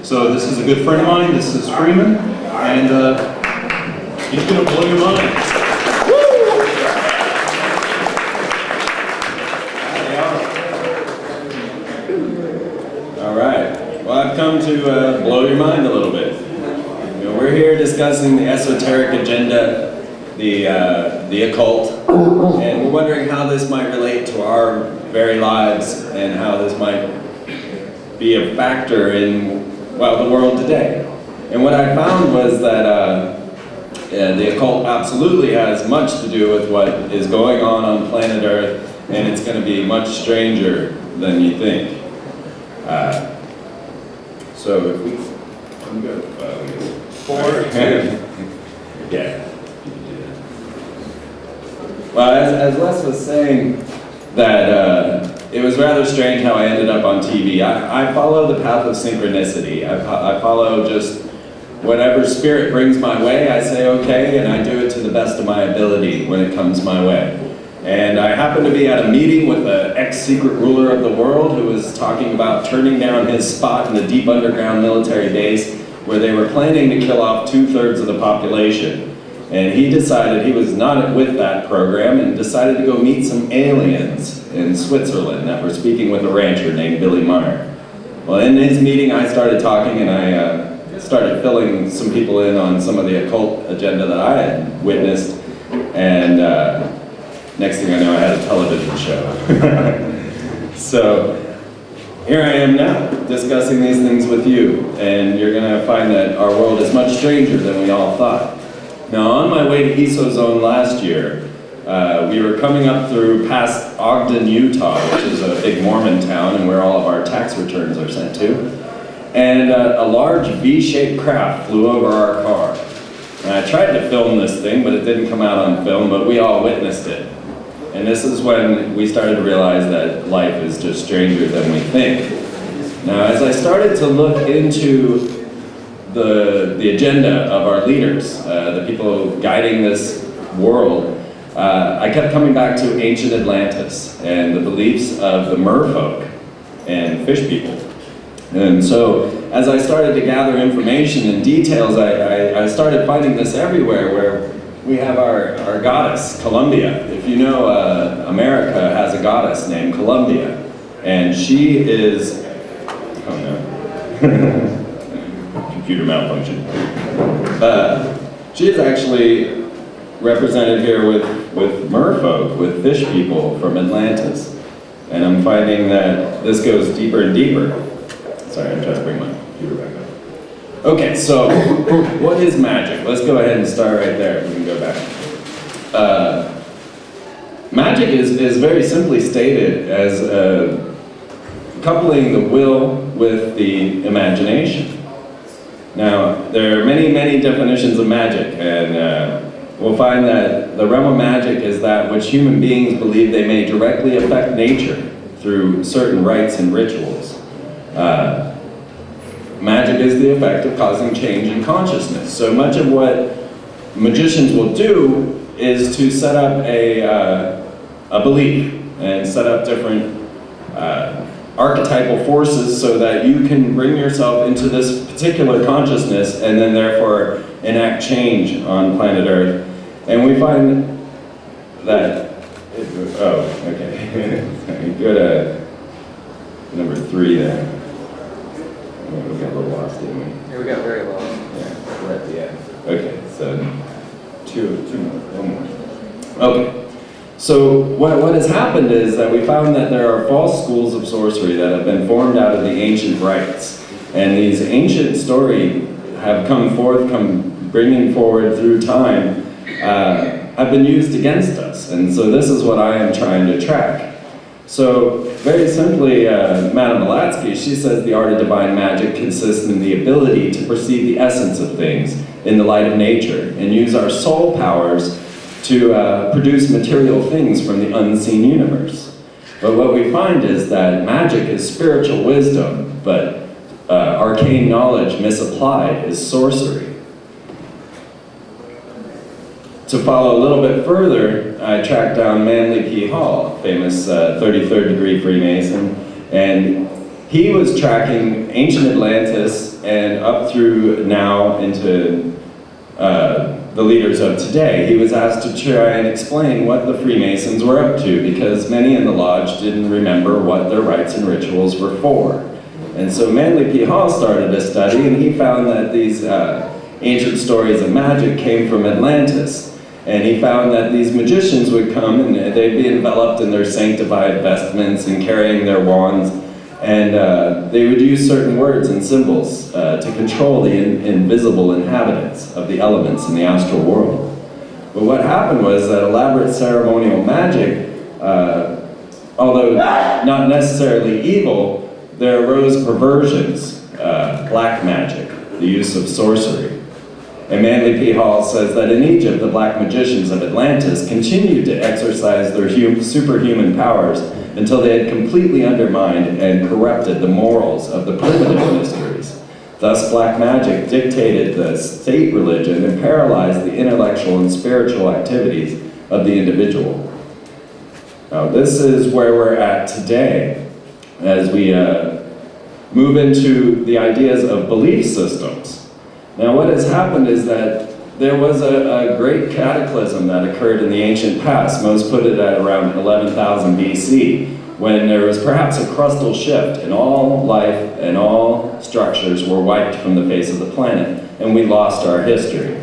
So this is a good friend of mine. This is Freeman, and he's going to blow your mind. All right. Well, I've come to blow your mind a little bit. You know, we're here discussing the esoteric agenda, the occult, and we're wondering how this might relate to our very lives and how this might be a factor in, well, the world today. And what I found was that the occult absolutely has much to do with what is going on planet Earth, and it's going to be much stranger than you think. So if we can go, 4, 2. Yeah. Well, as Les was saying, that it was rather strange how I ended up on TV. I follow the path of synchronicity. I follow just whatever spirit brings my way. I say okay, and I do it to the best of my ability when it comes my way. And I happened to be at a meeting with an ex-secret ruler of the world who was talking about turning down his spot in the deep underground military base where they were planning to kill off 2/3 of the population. And he decided he was not with that program and decided to go meet some aliens in Switzerland that were speaking with a rancher named Billy Meyer. Well, in his meeting I started talking, and I started filling some people in on some of the occult agenda that I had witnessed, and next thing I know I had a television show. So here I am now, discussing these things with you, and you're going to find that our world is much stranger than we all thought. Now, on my way to EsoZone last year, we were coming up through past Ogden, Utah, which is a big Mormon town and where all of our tax returns are sent to. And a large V-shaped craft flew over our car. And I tried to film this thing, but it didn't come out on film, but we all witnessed it. And this is when we started to realize that life is just stranger than we think. Now, as I started to look into the agenda of our leaders, the people guiding this world, I kept coming back to ancient Atlantis and the beliefs of the merfolk and fish people. And so, as I started to gather information and details, I started finding this everywhere, where we have our goddess, Columbia. If you know, America has a goddess named Columbia, and she is, oh no, computer malfunction. She is actually represented here with merfolk, with fish people from Atlantis. And I'm finding that this goes deeper and deeper. Sorry, I'm trying to bring my computer back up. Okay, so what is magic? Let's go ahead and start right there. We can go back. Magic is very simply stated as coupling the will with the imagination. Now, there are many, many definitions of magic, and we'll find that the realm of magic is that which human beings believe they may directly affect nature through certain rites and rituals. Magic is the effect of causing change in consciousness. So much of what magicians will do is to set up a belief and set up different archetypal forces so that you can bring yourself into this particular consciousness and then therefore enact change on planet Earth. And we find that, go to number 3 there. We got a little lost, didn't we? Yeah, we got very lost. Yeah, we're at the end. Okay, so one more. Okay. So what has happened is that we found that there are false schools of sorcery that have been formed out of the ancient rites. And these ancient stories have come bringing forward through time, have been used against us. And so this is what I am trying to track. So very simply, Madame Blavatsky, she says the art of divine magic consists in the ability to perceive the essence of things in the light of nature and use our soul powers to produce material things from the unseen universe. But what we find is that magic is spiritual wisdom, but arcane knowledge misapplied is sorcery. To follow a little bit further, I tracked down Manly P. Hall, famous 33rd degree Freemason, and he was tracking ancient Atlantis and up through now into the leaders of today, he was asked to try and explain what the Freemasons were up to, because many in the lodge didn't remember what their rites and rituals were for. And so Manly P. Hall started a study, and he found that these ancient stories of magic came from Atlantis. And he found that these magicians would come and they'd be enveloped in their sanctified vestments and carrying their wands, and they would use certain words and symbols to control the invisible inhabitants of the elements in the astral world. But what happened was that elaborate ceremonial magic, although not necessarily evil, there arose perversions, black magic, the use of sorcery. And Manly P. Hall says that in Egypt, the black magicians of Atlantis continued to exercise their superhuman powers until they had completely undermined and corrupted the morals of the primitive mysteries. Thus, black magic dictated the state religion and paralyzed the intellectual and spiritual activities of the individual. Now, this is where we're at today as we move into the ideas of belief systems. Now, what has happened is that there was a great cataclysm that occurred in the ancient past. Most put it at around 11,000 BC, when there was perhaps a crustal shift and all life and all structures were wiped from the face of the planet, and we lost our history.